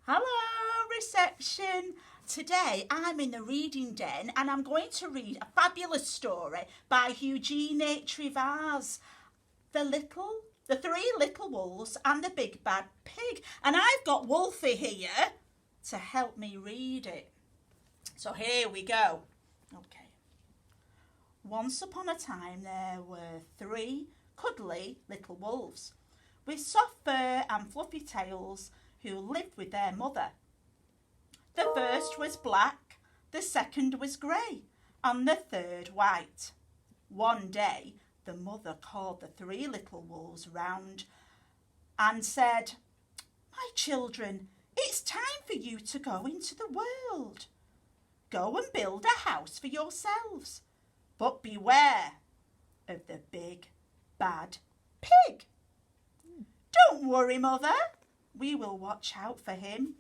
Hello, reception. Today I'm in the reading den and I'm going to read a fabulous story by Eugene H. Rivaz, The Three Little Wolves and the Big Bad Pig. And I've got Wolfie here to help me read it. So here we go. Okay. Once upon a time there were three cuddly little wolves with soft fur and fluffy tails who lived with their mother. The first was black, the second was grey, and the third white. One day the mother called the three little wolves round and said, "My children, it's time for you to go into the world. Go and build a house for yourselves, but beware of the big bad pig." "Don't worry, mother, we will watch out for him,"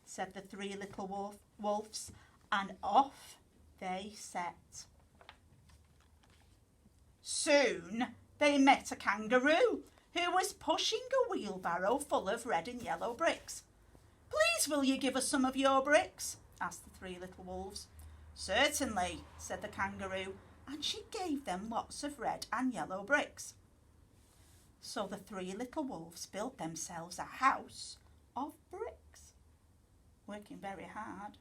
said the three little wolves, and off they set. Soon they met a kangaroo who was pushing a wheelbarrow full of red and yellow bricks. "Please, will you give us some of your bricks?" asked the three little wolves. "Certainly," said the kangaroo, and she gave them lots of red and yellow bricks. So the three little wolves built themselves a house of bricks, working very hard.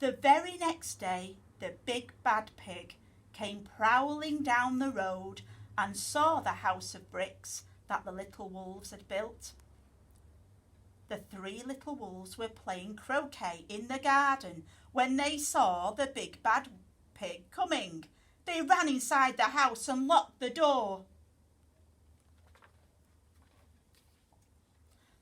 The very next day, the big bad pig came prowling down the road and saw the house of bricks that the little wolves had built. The three little wolves were playing croquet in the garden when they saw the big bad pig coming. They ran inside the house and locked the door.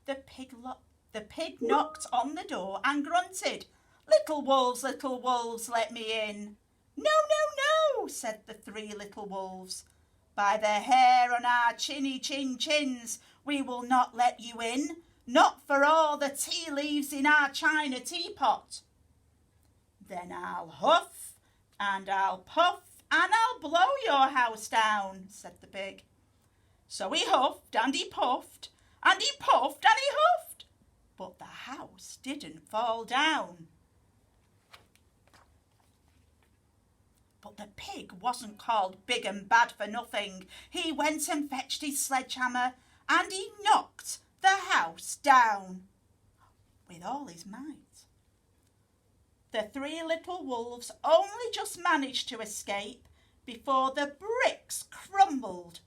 The pig knocked on the door and grunted, little wolves, let me in." "No, no, no," said the three little wolves. "By the hair on our chins, we will not let you in, not for all the tea leaves in our china teapot." "Then I'll huff and I'll puff and I'll blow your house down," said the pig. So he huffed and he puffed and he puffed and he huffed, but the house didn't fall down. But the pig wasn't called big and bad for nothing. He went and fetched his sledgehammer and he knocked the house down with all his might. The three little wolves only just managed to escape before the bricks crumbled,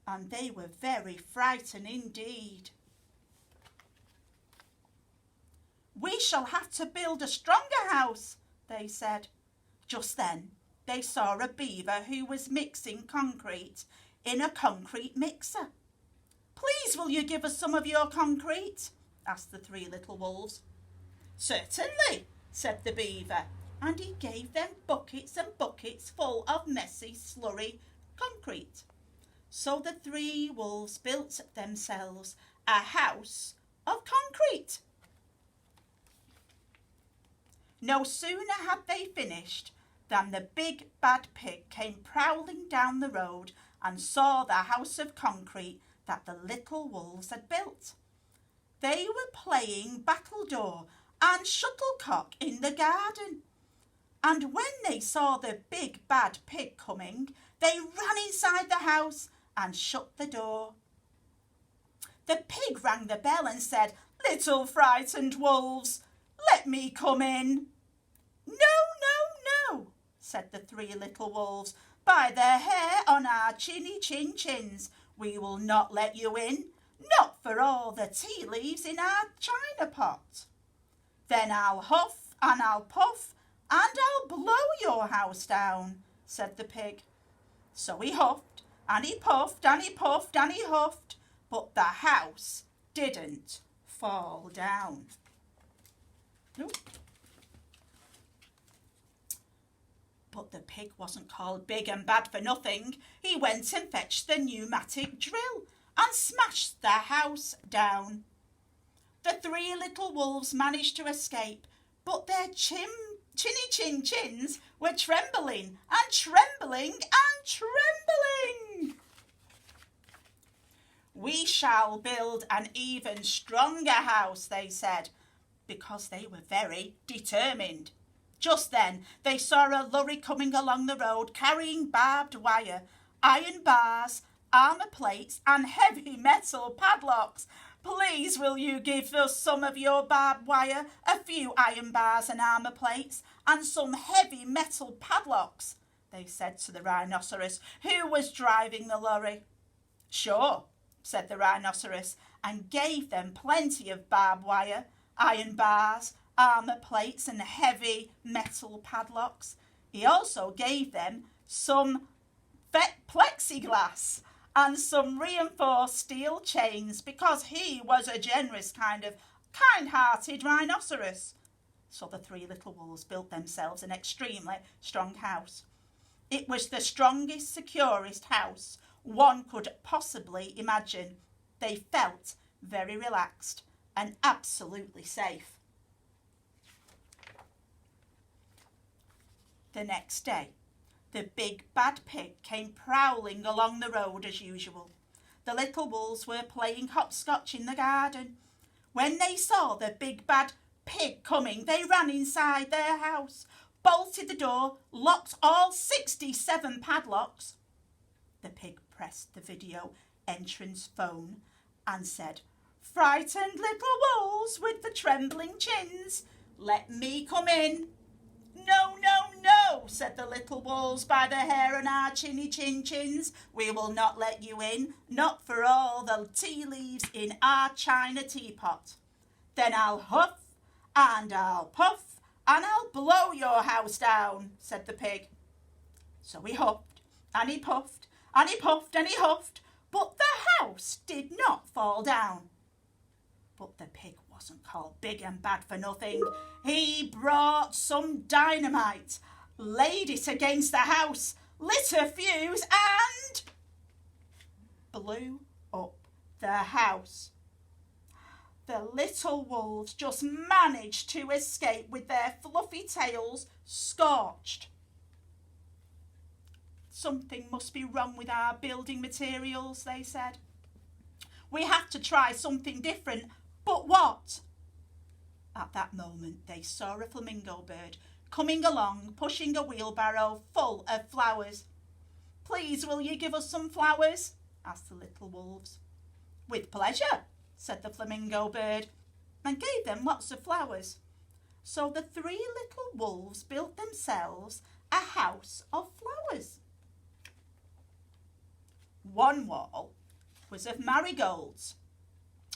and they were very frightened indeed. "We shall have to build a stronger house," they said. Just then they saw a beaver who was mixing concrete in a concrete mixer. "Please, will you give us some of your concrete?" asked the three little wolves. "Certainly," said the beaver, and he gave them buckets and buckets full of messy, slurry concrete. So the three wolves built themselves a house of concrete. No sooner had they finished than the big bad pig came prowling down the road and saw the house of concrete that the little wolves had built. They were playing battledore and shuttlecock in the garden. And when they saw the big bad pig coming, they ran inside the house and shut the door. The pig rang the bell and said, "Little frightened wolves, let me come in." "No, no, no," said the three little wolves. "By the hair on our chins, we will not let you in, not for all the tea leaves in our china pot." "Then I'll huff and I'll puff and I'll blow your house down," said the pig. So he huffed and he puffed and he puffed and he huffed, but the house didn't fall down. Nope. But the pig wasn't called big and bad for nothing. He went and fetched the pneumatic drill and smashed the house down. The three little wolves managed to escape, but their chinny chins were trembling and trembling and trembling. We shall build an even stronger house, they said, because they were very determined. Just then they saw a lorry coming along the road carrying barbed wire, iron bars, armour plates and heavy metal padlocks. Please will you give us some of your barbed wire, a few iron bars and armour plates and some heavy metal padlocks, they said to the rhinoceros, who was driving the lorry. Sure, said the rhinoceros, and gave them plenty of barbed wire, iron bars, armour plates and heavy metal padlocks. He also gave them some plexiglass and some reinforced steel chains because he was a generous kind-hearted rhinoceros. So the three little wolves built themselves an extremely strong house. It was the strongest, securest house one could possibly imagine. They felt very relaxed and absolutely safe. The next day, the big bad pig came prowling along the road as usual. The little wolves were playing hopscotch in the garden. When they saw the big bad pig coming, they ran inside their house, bolted the door, locked all 67 padlocks. The pig pressed the video entrance phone and said, "Frightened little wolves with the trembling chins, let me come in." "No, no, no," said the little wolves by the hair on our chinny chin chins. "We will not let you in, not for all the tea leaves in our china teapot. Then I'll huff and I'll puff and I'll blow your house down," said the pig. So he huffed and he puffed and he puffed and he huffed, but the house did not fall down. But the pig wasn't called big and bad for nothing. He brought some dynamite, laid it against the house, lit a fuse and blew up the house. The little wolves just managed to escape with their fluffy tails scorched. "Something must be wrong with our building materials," they said. "We have to try something different, but what?" At that moment they saw a flamingo bird coming along, pushing a wheelbarrow full of flowers. "Please will you give us some flowers?" asked the little wolves. "With pleasure," said the flamingo bird, and gave them lots of flowers. So the three little wolves built themselves a house of flowers. One wall was of marigolds,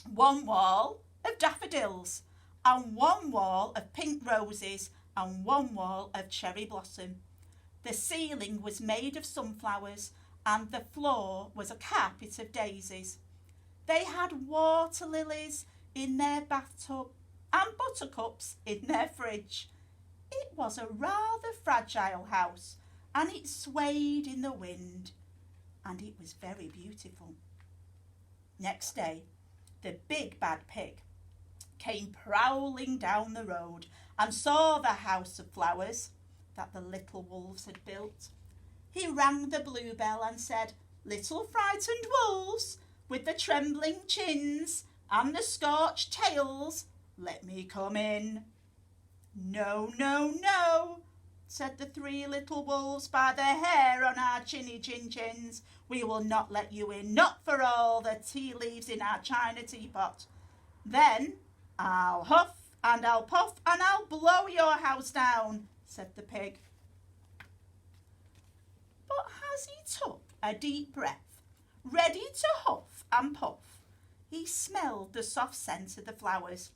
one wall of daffodils, and one wall of pink roses, and one wall of cherry blossom. The ceiling was made of sunflowers, and the floor was a carpet of daisies. They had water lilies in their bathtub and buttercups in their fridge. It was a rather fragile house, and it swayed in the wind, and it was very beautiful. Next day, the big bad pig came prowling down the road and saw the house of flowers that the little wolves had built. He rang the bluebell and said, "Little frightened wolves with the trembling chins and the scorched tails, let me come in." "No, no, no," said the three little wolves by the hair on our chinny chin chins. "We will not let you in, not for all the tea leaves in our china teapot. Then I'll huff and I'll puff and I'll blow your house down," said the pig. But as he took a deep breath, ready to huff and puff, he smelled the soft scent of the flowers.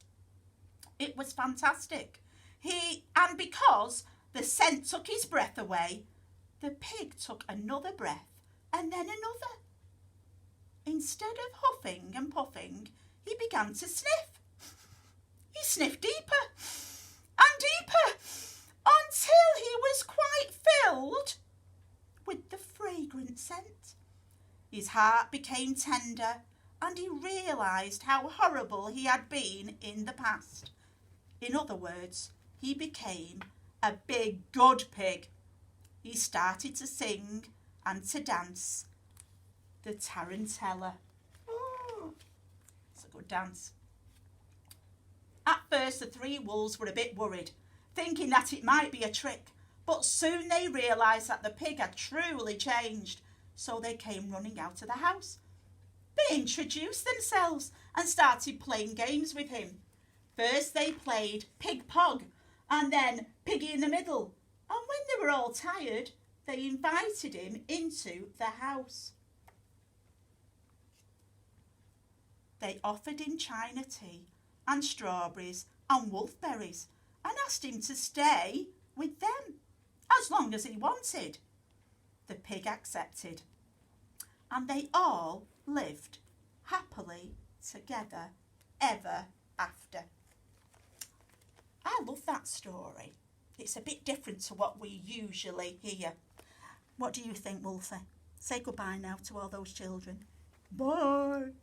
It was fantastic. And because the scent took his breath away, the pig took another breath and then another. Instead of huffing and puffing, he began to sniff. He sniffed deeper and deeper until he was quite filled with the fragrant scent. His heart became tender and he realised how horrible he had been in the past. In other words, he became a big good pig. He started to sing and to dance the tarantella. would dance. At first, the three wolves were a bit worried, thinking that it might be a trick, but soon they realised that the pig had truly changed, so they came running out of the house. They introduced themselves and started playing games with him. First they played Pig Pog, and then Piggy in the Middle, and when they were all tired, they invited him into the house. They offered him china tea and strawberries and wolfberries and asked him to stay with them as long as he wanted. The pig accepted, and they all lived happily together ever after. I love that story. It's a bit different to what we usually hear. What do you think, Wolfie? Say goodbye now to all those children. Bye.